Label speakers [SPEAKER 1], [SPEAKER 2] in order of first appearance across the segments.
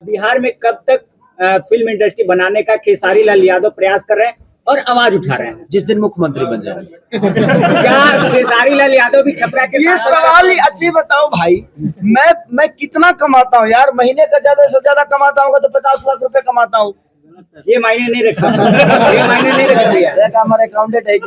[SPEAKER 1] बिहार में कब तक फिल्म इंडस्ट्री बनाने का खेसारी लाल यादव प्रयास कर रहे हैं और आवाज उठा रहे हैं?
[SPEAKER 2] जिस दिन मुख्यमंत्री बन जाए।
[SPEAKER 1] क्या खेसारी लाल यादव भी छपरा के
[SPEAKER 2] ये सवाल ही अच्छी बताओ भाई। मैं कितना कमाता हूँ यार, महीने का ज्यादा से ज्यादा कमाता हूँ तो 50 लाख रुपए कमाता हूँ।
[SPEAKER 1] ये मायने नहीं रखता ये मायने नहीं रखता भैया।
[SPEAKER 2] हमारे अकाउंटेंट है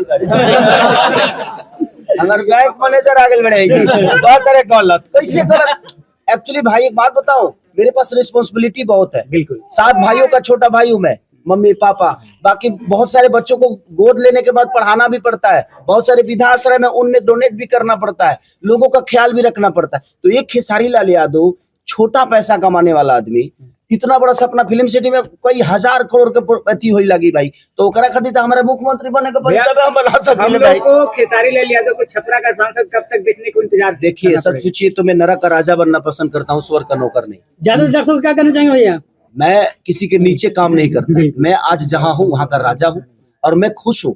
[SPEAKER 2] अगर बैंक मैनेजर आगे बढ़ेगी तो करे गलत, कैसे गलत? एक्चुअली भाई एक बात बताओ, मेरे पास रिस्पॉन्सिबिलिटी बहुत है।
[SPEAKER 1] बिल्कुल।
[SPEAKER 2] 7 भाइयों का छोटा भाई हूँ मैं, मम्मी पापा, बाकी बहुत सारे बच्चों को गोद लेने के बाद पढ़ाना भी पड़ता है, बहुत सारे वृद्धा आश्रय में उनमें डोनेट भी करना पड़ता है, लोगों का ख्याल भी रखना पड़ता है। तो ये खेसारी लाल यादव छोटा पैसा कमाने वाला आदमी इतना बड़ा सपना फिल्म सिटी में कई 1000 करोड़ के अति होई लगी भाई, तो ओकरा खातिर तो हमारे मुख्यमंत्री बने के तब हम बना सकते भाई।
[SPEAKER 1] को खेसारी लाल यादव को छपरा का सांसद कब तक देखने को इंतजार?
[SPEAKER 2] देखिए सच पूछिए तो मैं नरक का राजा बनना पसंद करता हूँ, स्वर्ग का नौकर नहीं।
[SPEAKER 3] ज्यादा दर्शक क्या करना चाहेंगे भैया?
[SPEAKER 2] मैं किसी के नीचे काम नहीं करता, मैं आज जहाँ हूँ वहाँ का राजा हूँ और मैं खुश हूँ।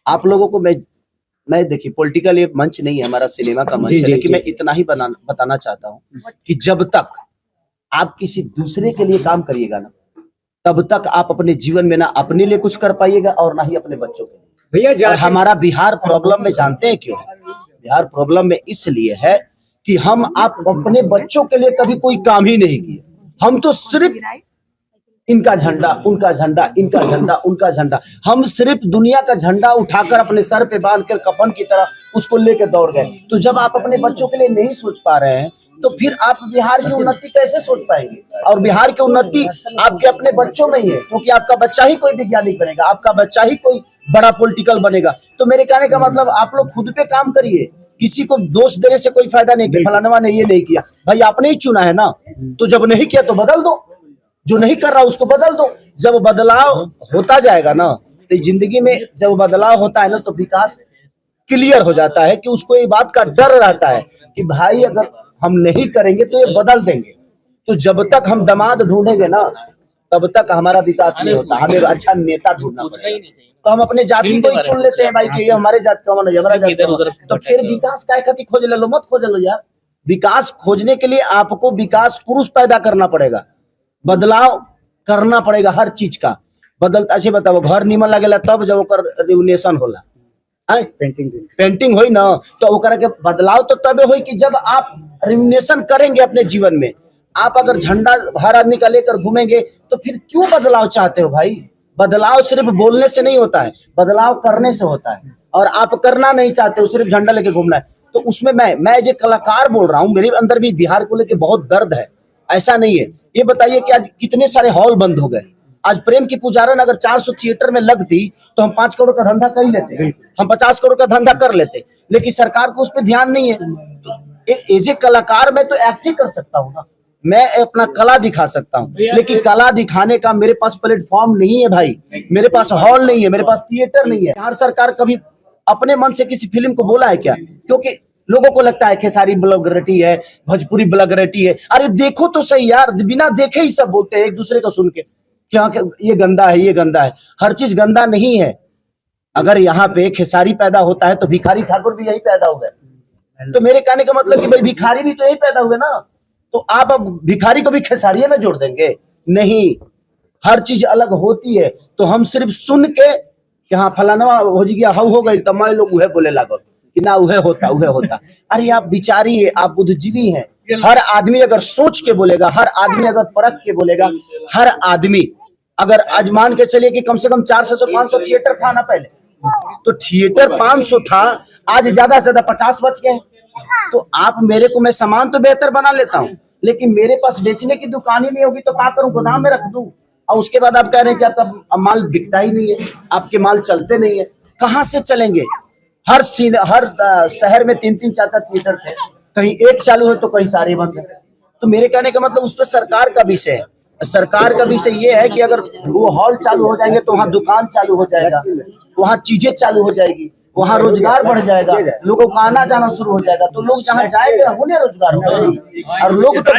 [SPEAKER 2] आप लोगों को मैं देखिए पॉलिटिकल ये मंच नहीं है, हमारा सिनेमा का मंच है, लेकिन मैं इतना ही बताना चाहता हूँ कि जब तक आप किसी दूसरे के लिए काम करिएगा ना, तब तक आप अपने जीवन में ना अपने लिए कुछ कर पाइएगा और ना ही अपने बच्चों के लिए। भैया हमारा बिहार प्रॉब्लम में जानते हैं क्यों है? बिहार प्रॉब्लम में इसलिए है कि आप अपने बच्चों के लिए कभी कोई काम ही नहीं किए। हम तो सिर्फ इनका झंडा, उनका झंडा, इनका झंडा, उनका झंडा, हम सिर्फ दुनिया का झंडा उठाकर अपने सर पे बांध कर कफन की तरह उसको लेकर दौड़ गए। तो जब आप अपने बच्चों के लिए नहीं सोच पा रहे हैं तो फिर आप बिहार की उन्नति कैसे सोच पाएंगे? और बिहार की उन्नति आपके अपने बच्चों में ही है, क्योंकि आपका बच्चा ही कोई वैज्ञानिक बनेगा, आपका बच्चा ही कोई बड़ा पॉलिटिकल बनेगा। तो मेरे कहने का मतलब आप लोग खुद पे काम करिए, किसी को दोष देने से कोई फायदा नहीं। फलाना ने ये नहीं किया, भाई आपने ही चुना है ना, तो जब नहीं किया तो बदल दो, जो नहीं कर रहा उसको बदल दो। जब बदलाव होता जाएगा ना, तो जिंदगी में जब बदलाव होता है ना तो विकास क्लियर हो जाता है कि उसको ये बात का डर रहता है कि भाई अगर हम नहीं करेंगे तो ये बदल देंगे। तो जब तक हम दामाद ढूंढेंगे ना तब तक हमारा विकास नहीं होता। हमें अच्छा नेता ढूंढना पड़ेगा। तो हम अपने जाति को ही चुन लेते हैं भाई कि ये हमारे जाति का मन है, हमारा जाति का। तो फिर विकास काय खातिर खोज ले लो, मत खोज लो यार। विकास खोजने के लिए आपको विकास पुरुष पैदा करना पड़ेगा, बदलाव करना पड़ेगा हर चीज का। बदलता अच्छे बताओ, घर नीमन लगेला तब जब ओकर रिवोल्यूशन होला, पेंटिंग होई ना तो ओकरा के बदलाव तो तबे होई कि जब आप रिवोल्यूशन करेंगे अपने जीवन में। आप अगर झंडा हर आदमी का लेकर घूमेंगे तो फिर क्यों बदलाव चाहते हो भाई? बदलाव सिर्फ बोलने से नहीं होता है, बदलाव करने से होता है। और आप करना नहीं चाहते हो, सिर्फ झंडा लेके घूमना है। तो उसमें मैं जो कलाकार बोल रहा हूँ, मेरे अंदर भी बिहार को लेके बहुत दर्द है। ऐसा नहीं है। ये बताइए कि आज कितने सारे हॉल बंद हो गए। आज प्रेम की पुजारन अगर 400 थिएटर में लगती तो हम 5 करोड़ का धंधा कर ही लेते, हम 50 करोड़ का धंधा कर लेते, लेकिन सरकार को उस पर ध्यान नहीं है। तो एक एज ए कलाकार मैं तो एक्टिंग कर सकता हूँ ना, मैं अपना कला दिखा सकता हूँ, लेकिन कला दिखाने का मेरे पास प्लेटफॉर्म नहीं है भाई, मेरे पास हॉल नहीं है, मेरे पास थिएटर नहीं है। बिहार सरकार कभी अपने मन से किसी फिल्म को बोला है क्या? क्योंकि लोगों को लगता है खेसारी ब्लॉगरेटी है, भोजपुरी ब्लॉगरेटी है। अरे देखो तो सही यार, बिना देखे ही सब बोलते हैं एक दूसरे को सुन के, क्या ये गंदा है, ये गंदा है। हर चीज गंदा नहीं है। अगर यहाँ पे खेसारी पैदा होता है तो भिखारी ठाकुर भी यही पैदा हो गए। तो मेरे कहने का मतलब कि भाई भिखारी भी तो यही पैदा हुए ना, तो आप अब भिखारी को भी खेसारिये में जोड़ देंगे? नहीं, हर चीज अलग होती है। तो हम सिर्फ सुन के कि हाँ फलाना हो गया, हो गई, तमाम लोग उहे बोले लागल कि ना उहे होता, उहे होता। अरे आप विचारिए, आप बुद्धिजीवी हैं। हर आदमी अगर सोच के बोलेगा, हर आदमी अगर परख के बोलेगा, हर आदमी अगर आज मान के चलिए कि कम से कम 400 से 500 थिएटर था ना पहले, तो थिएटर 500 था, आज ज्यादा से ज्यादा 50 बच गए। तो आप मेरे को, मैं सामान तो बेहतर बना लेता हूँ, लेकिन मेरे पास बेचने की दुकान ही नहीं होगी तो क्या करूँ? गोदाम में रख दूं। और उसके बाद आप कह रहे हैं कि आपका माल बिकता ही नहीं है, आपके माल चलते नहीं है। कहाँ से चलेंगे? हर शहर में 3-3 4-4 थिएटर थे, कहीं एक चालू है तो कहीं सारे बंद है। तो मेरे कहने का मतलब उस पर सरकार का विषय है। सरकार का विषय ये है कि अगर वो हॉल चालू हो जाएंगे तो वहाँ दुकान चालू हो जाएगा, वहाँ चीजें चालू हो जाएगी, वहाँ रोजगार बढ़ जाएगा, लोगों का आना जाना शुरू हो जाएगा। तो लोग जहाँ जाएंगे उन्हें रोजगार हो जाएगा। और लोग तो